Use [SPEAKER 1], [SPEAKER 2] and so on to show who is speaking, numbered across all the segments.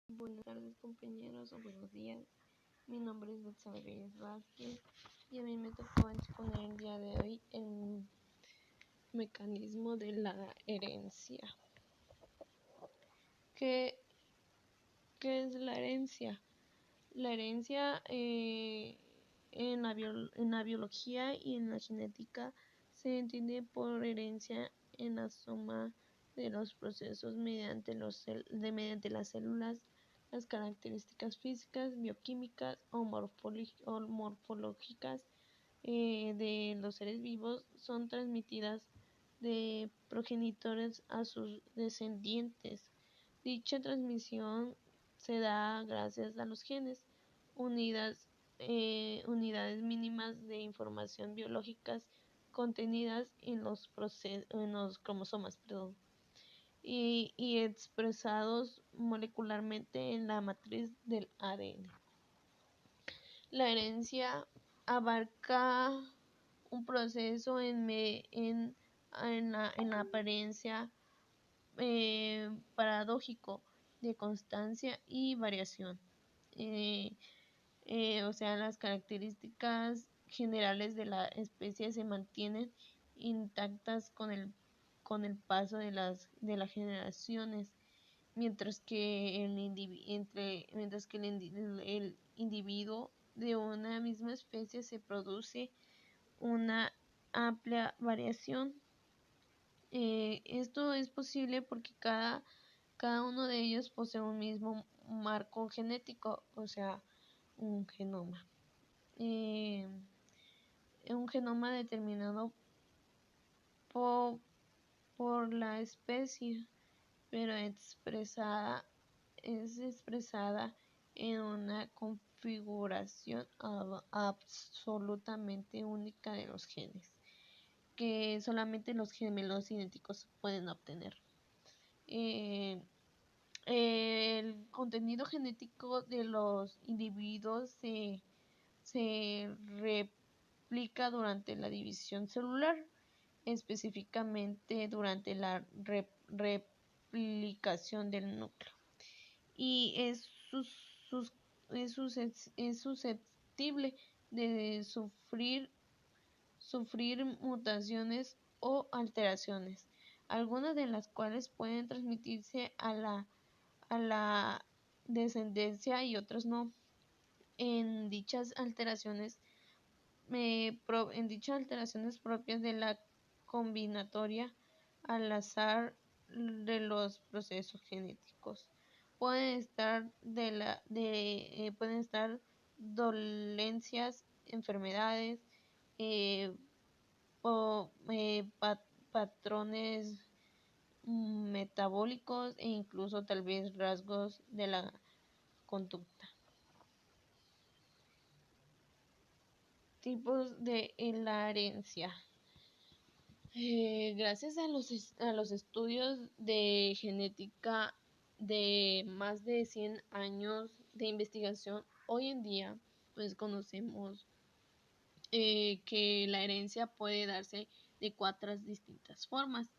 [SPEAKER 1] Buenas tardes compañeros o buenos días, mi nombre es Betsabe Reyes Vázquez y a mí me tocó exponer el día de hoy el mecanismo de la herencia. ¿Qué es la herencia? La herencia en la biología y en la genética se entiende por herencia en la suma de los procesos mediante las células, las características físicas, bioquímicas o morfológicas de los seres vivos son transmitidas de progenitores a sus descendientes. Dicha transmisión se da gracias a los genes, unidades mínimas de información biológicas contenidas en los cromosomas, y expresados molecularmente en la matriz del ADN. La herencia abarca un proceso en la apariencia paradójico de constancia y variación. O sea, las características generales de la especie se mantienen intactas con el paso de las generaciones, mientras que el individuo de una misma especie se produce una amplia variación. Esto es posible porque cada uno de ellos posee un mismo marco genético, o sea, un genoma. Un genoma determinado por la especie, pero es expresada en una configuración absolutamente única de los genes, que solamente los gemelos idénticos pueden obtener. El contenido genético de los individuos se replica durante la división celular, específicamente durante la replicación del núcleo, y es susceptible de sufrir mutaciones o alteraciones, algunas de las cuales pueden transmitirse a la descendencia y otras no. En dichas alteraciones propias de la combinatoria al azar de los procesos genéticos, pueden estar dolencias, enfermedades o patrones metabólicos e incluso tal vez rasgos de la conducta. Tipos de la herencia. Gracias a los estudios de genética de más de 100 años de investigación, hoy en día pues conocemos que la herencia puede darse de 4 distintas formas,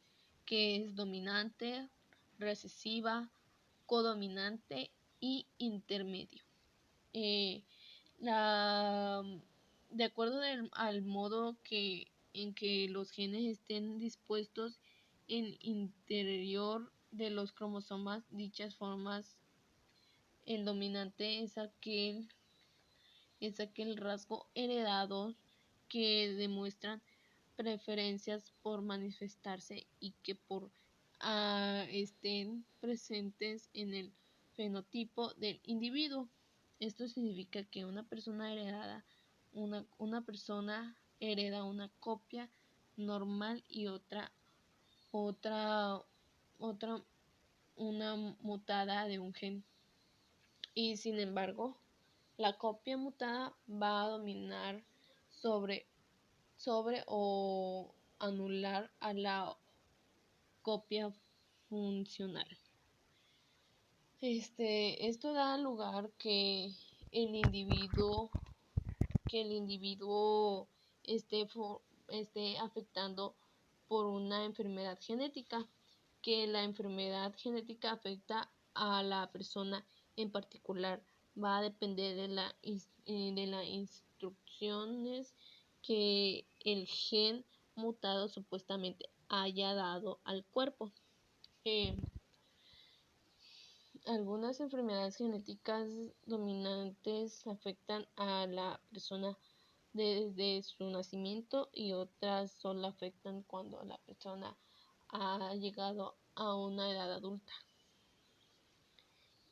[SPEAKER 1] que es dominante, recesiva, codominante y intermedio. De acuerdo al modo en que los genes estén dispuestos en el interior de los cromosomas, dichas formas, el dominante es aquel rasgo heredado que demuestran preferencias por manifestarse y que estén presentes en el fenotipo del individuo. Esto significa que una persona hereda una copia normal y otra una mutada de un gen. Y sin embargo, la copia mutada va a dominar sobre o anular a la copia funcional. Esto da lugar que el individuo esté afectando por una enfermedad genética, que la enfermedad genética afecta a la persona en particular va a depender de las instrucciones que el gen mutado supuestamente haya dado al cuerpo. Algunas enfermedades genéticas dominantes afectan a la persona desde su nacimiento y otras solo afectan cuando la persona ha llegado a una edad adulta.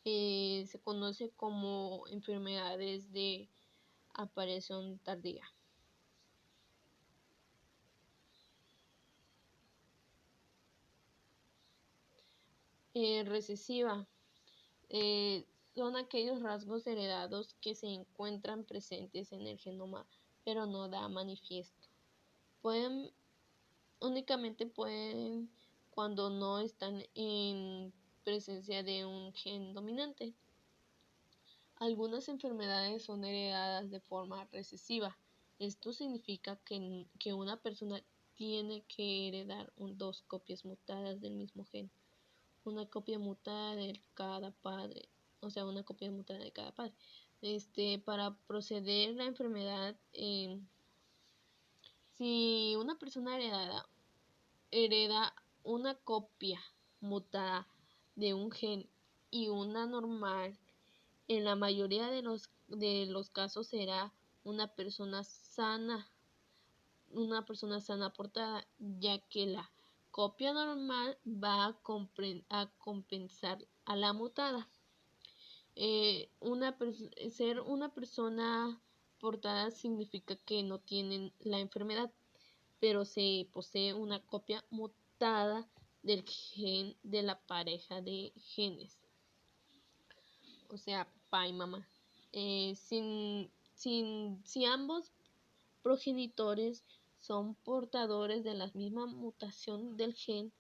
[SPEAKER 1] Se conoce como enfermedades de aparición tardía. Recesiva. Son aquellos rasgos heredados que se encuentran presentes en el genoma pero no da manifiesto. Únicamente pueden cuando no están en presencia de un gen dominante. Algunas enfermedades son heredadas de forma recesiva. Esto significa que una persona tiene que heredar dos copias mutadas del mismo gen. Una copia mutada de cada padre. O sea, una copia mutada de cada padre. Para proceder la enfermedad, si una persona hereda una copia mutada de un gen y una normal, en la mayoría de los casos será una persona sana portada, ya que la copia normal va a compensar a la mutada. Ser una persona portada significa que no tienen la enfermedad, pero se posee una copia mutada del gen de la pareja de genes, o sea, papá y mamá. Si ambos progenitores son portadores de la misma mutación del gen,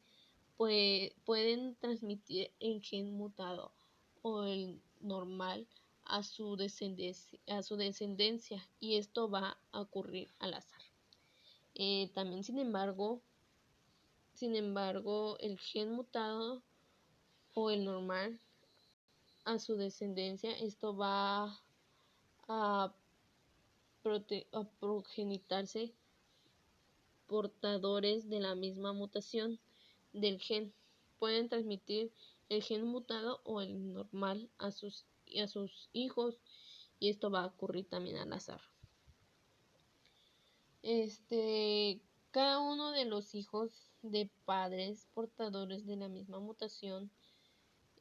[SPEAKER 1] pueden transmitir el gen mutado o el normal a su descendencia, y esto va a ocurrir al azar. También, sin embargo, el gen mutado o el normal a su descendencia, esto va a progenitarse portadores de la misma mutación del gen. Pueden transmitir el gen mutado o el normal a sus hijos, y esto va a ocurrir también al azar. Cada uno de los hijos de padres portadores de la misma mutación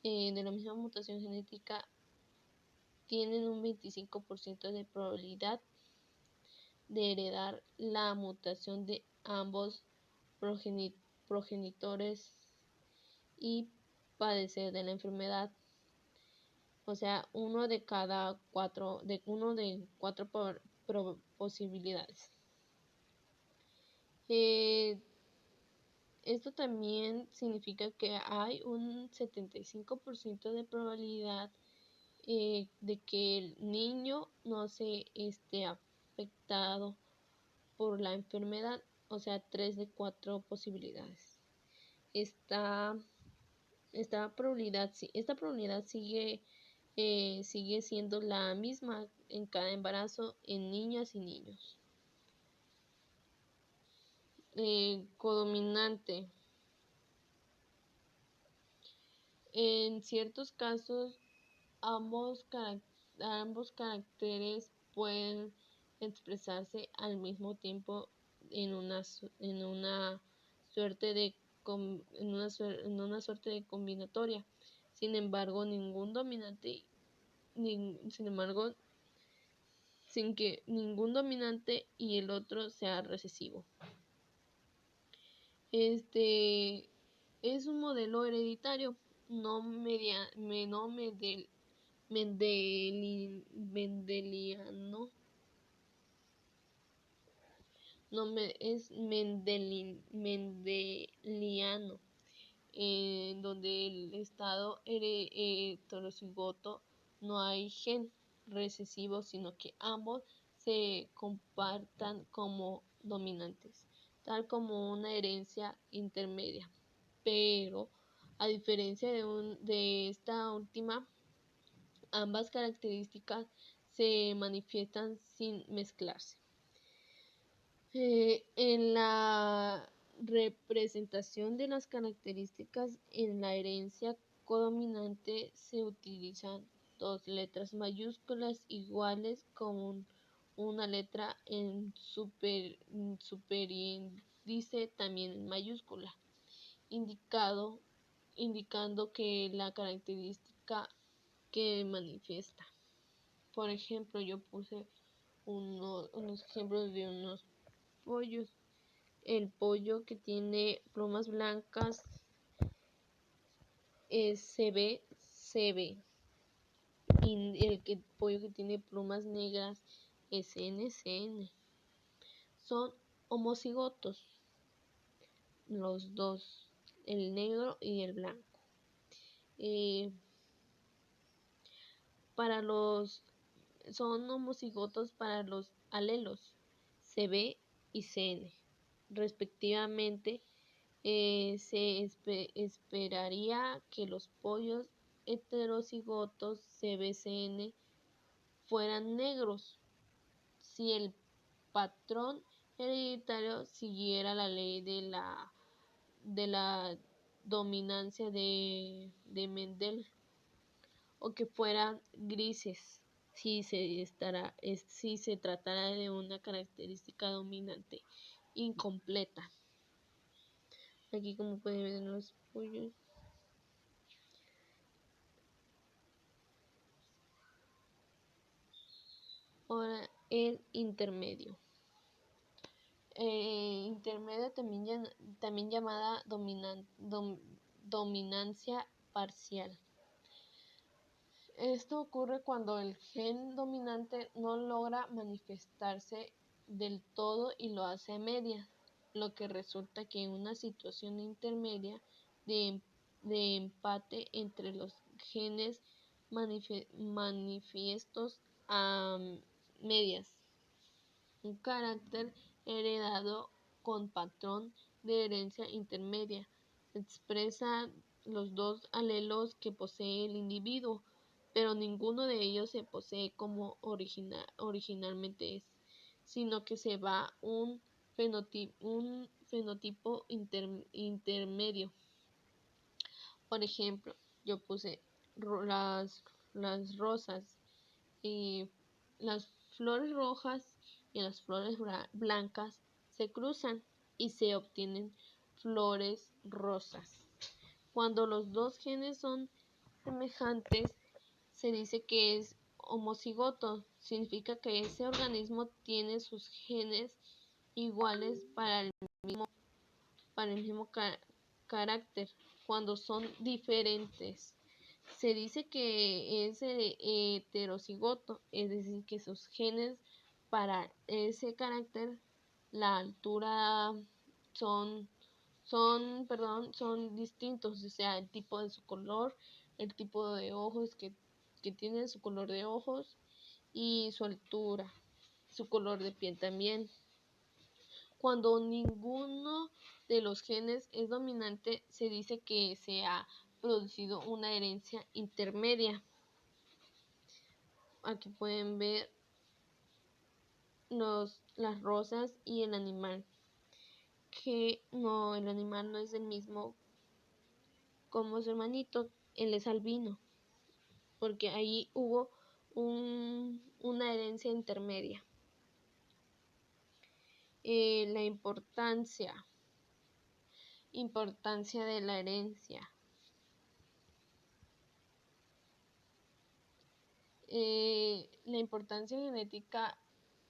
[SPEAKER 1] genética tienen un 25% de probabilidad de heredar la mutación de ambos progenitores y padecer de la enfermedad. O sea, uno de cuatro posibilidades. Esto también significa que hay un 75% de probabilidad de que el niño no se esté afectado por la enfermedad, o sea, 3 de 4 posibilidades. Esta probabilidad sigue siendo la misma en cada embarazo en niñas y niños. Codominante. En ciertos casos, ambos caracteres pueden expresarse al mismo tiempo en una suerte de combinatoria. Sin embargo, sin que ningún dominante y el otro sea recesivo. Es un modelo hereditario, no mendeliano. Es mendeliano, donde el estado heterocigoto no hay gen recesivo, sino que ambos se compartan como dominantes, tal como una herencia intermedia. Pero, a diferencia de esta última, Ambas características se manifiestan sin mezclarse. En la representación de las características en la herencia codominante se utilizan dos letras mayúsculas iguales con una letra en superíndice también en mayúscula, indicando que la característica que manifiesta. Por ejemplo, yo puse unos ejemplos de unos pollos. El pollo que tiene plumas blancas es CB. Y el pollo que tiene plumas negras es NCN. Son homocigotos, los dos, el negro y el blanco. Son homocigotos para los alelos CB y CN, respectivamente. Se esperaría que los pollos heterocigotos CBCN fueran negros si el patrón hereditario siguiera la ley de la dominancia de Mendel, o que fueran grises si se tratara de una característica dominante incompleta. Aquí, como pueden ver en los pollos, ahora el intermedio. Intermedio también llamada dominancia parcial. Esto ocurre cuando el gen dominante no logra manifestarse del todo y lo hace a medias, lo que resulta que en una situación intermedia de empate entre los genes manifiestos a medias. Un carácter heredado con patrón de herencia intermedia expresa los dos alelos que posee el individuo, pero ninguno de ellos se posee como originalmente es, sino que se va un fenotipo intermedio. Por ejemplo, yo puse las rosas y las flores rojas y las flores blancas se cruzan y se obtienen flores rosas. Cuando los dos genes son semejantes, se dice que es homocigoto. Significa que ese organismo tiene sus genes iguales para el mismo carácter. Cuando son diferentes, se dice que es heterocigoto, es decir, que sus genes para ese carácter, la altura son distintos, o sea, el tipo de su color, el tipo de ojos que tiene, su color de ojos y su altura, su color de piel también. Cuando ninguno de los genes es dominante, se dice que se ha producido una herencia intermedia. Aquí pueden ver las rosas y el animal, que no, el animal no es el mismo como su hermanito, él es albino, porque ahí hubo una herencia intermedia. La importancia de la herencia. La importancia genética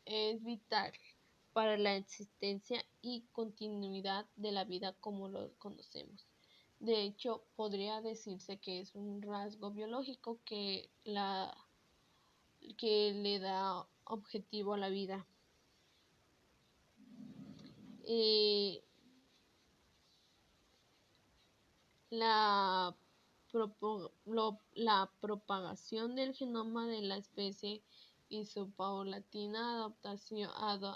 [SPEAKER 1] es vital para la existencia y continuidad de la vida como lo conocemos. De hecho, podría decirse que es un rasgo biológico que le da objetivo a la vida. La propagación del genoma de la especie y su paulatina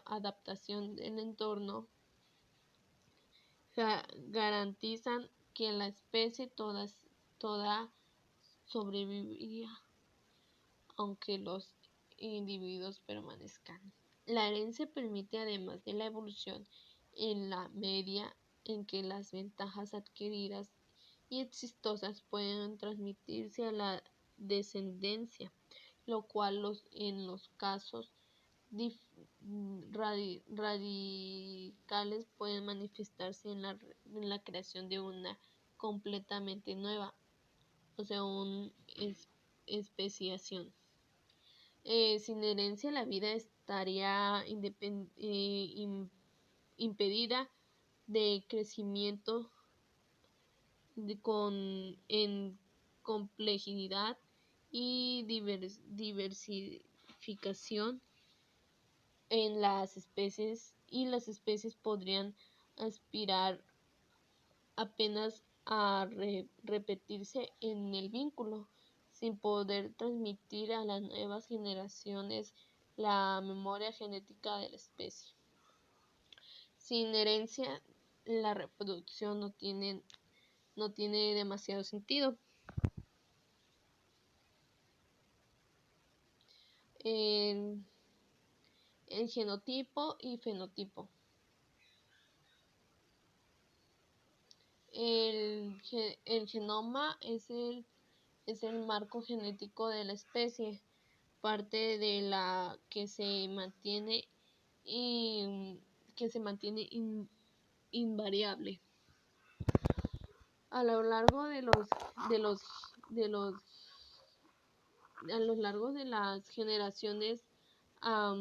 [SPEAKER 1] adaptación del entorno garantizan que la especie toda sobreviviría. aunque los individuos permanezcan. La herencia permite, además de la evolución, en la medida en que las ventajas adquiridas y exitosas pueden transmitirse a la descendencia, lo cual en los casos radicales pueden manifestarse en la creación de una completamente nueva, o sea, una especiación. Sin herencia la vida estaría impedida de crecimiento en complejidad y diversificación en las especies, y las especies podrían aspirar apenas a repetirse en el vínculo, sin poder transmitir a las nuevas generaciones la memoria genética de la especie. Sin herencia, la reproducción no tiene demasiado sentido. El genotipo y fenotipo. El genoma es el marco genético de la especie, parte de la que se mantiene invariable. A lo largo de las generaciones, a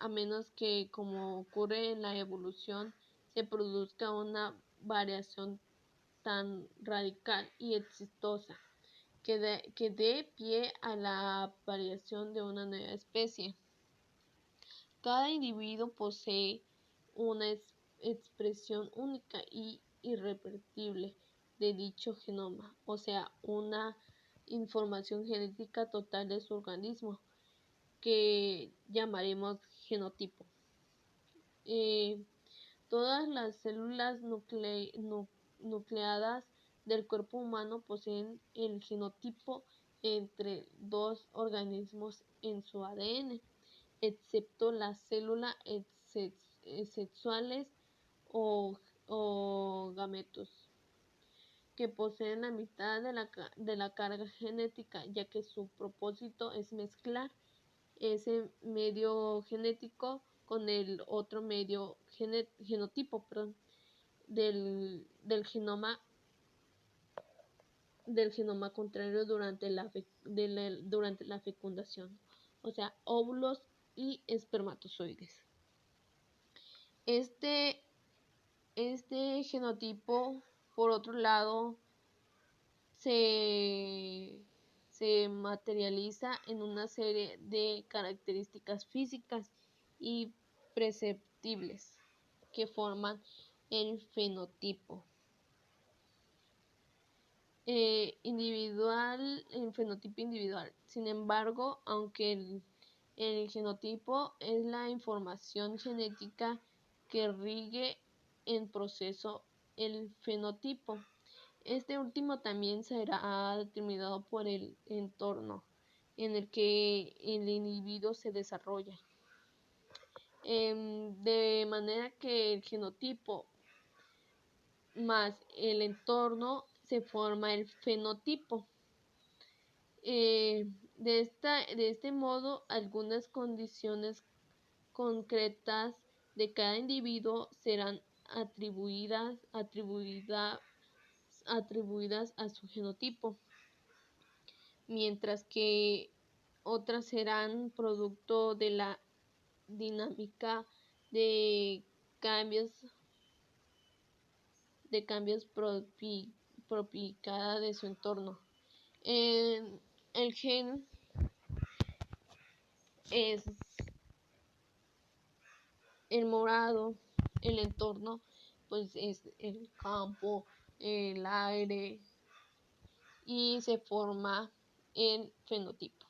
[SPEAKER 1] menos que, como ocurre en la evolución, se produzca una variación tan radical y exitosa que dé pie a la aparición de una nueva especie. Cada individuo posee una expresión única y irrepetible de dicho genoma, o sea, una información genética total de su organismo, que llamaremos genotipo. Todas las células nucleadas del cuerpo humano poseen el genotipo entre dos organismos en su ADN, excepto las células sexuales o gametos, que poseen la mitad de la carga genética, ya que su propósito es mezclar ese medio genético con el otro medio genotipo del genoma contrario durante la fecundación, o sea, óvulos y espermatozoides. Este genotipo, por otro lado, se materializa en una serie de características físicas y perceptibles que forman el fenotipo. El fenotipo individual. Sin embargo, aunque el genotipo es la información genética que rige en proceso el fenotipo, este último también será determinado por el entorno en el que el individuo se desarrolla. De manera que el genotipo más el entorno se forma el fenotipo. De este modo, algunas condiciones concretas de cada individuo serán atribuidas a su genotipo, mientras que otras serán producto de la dinámica de cambios propicada de su entorno. El gen es el morado, el entorno pues es el campo, el aire, y se forma el fenotipo,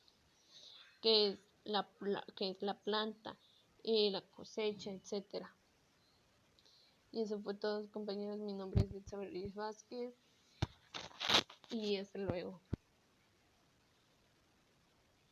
[SPEAKER 1] que es la planta, la cosecha, etcétera. Y eso fue todo, compañeros. Mi nombre es Betsa Vázquez y hasta luego.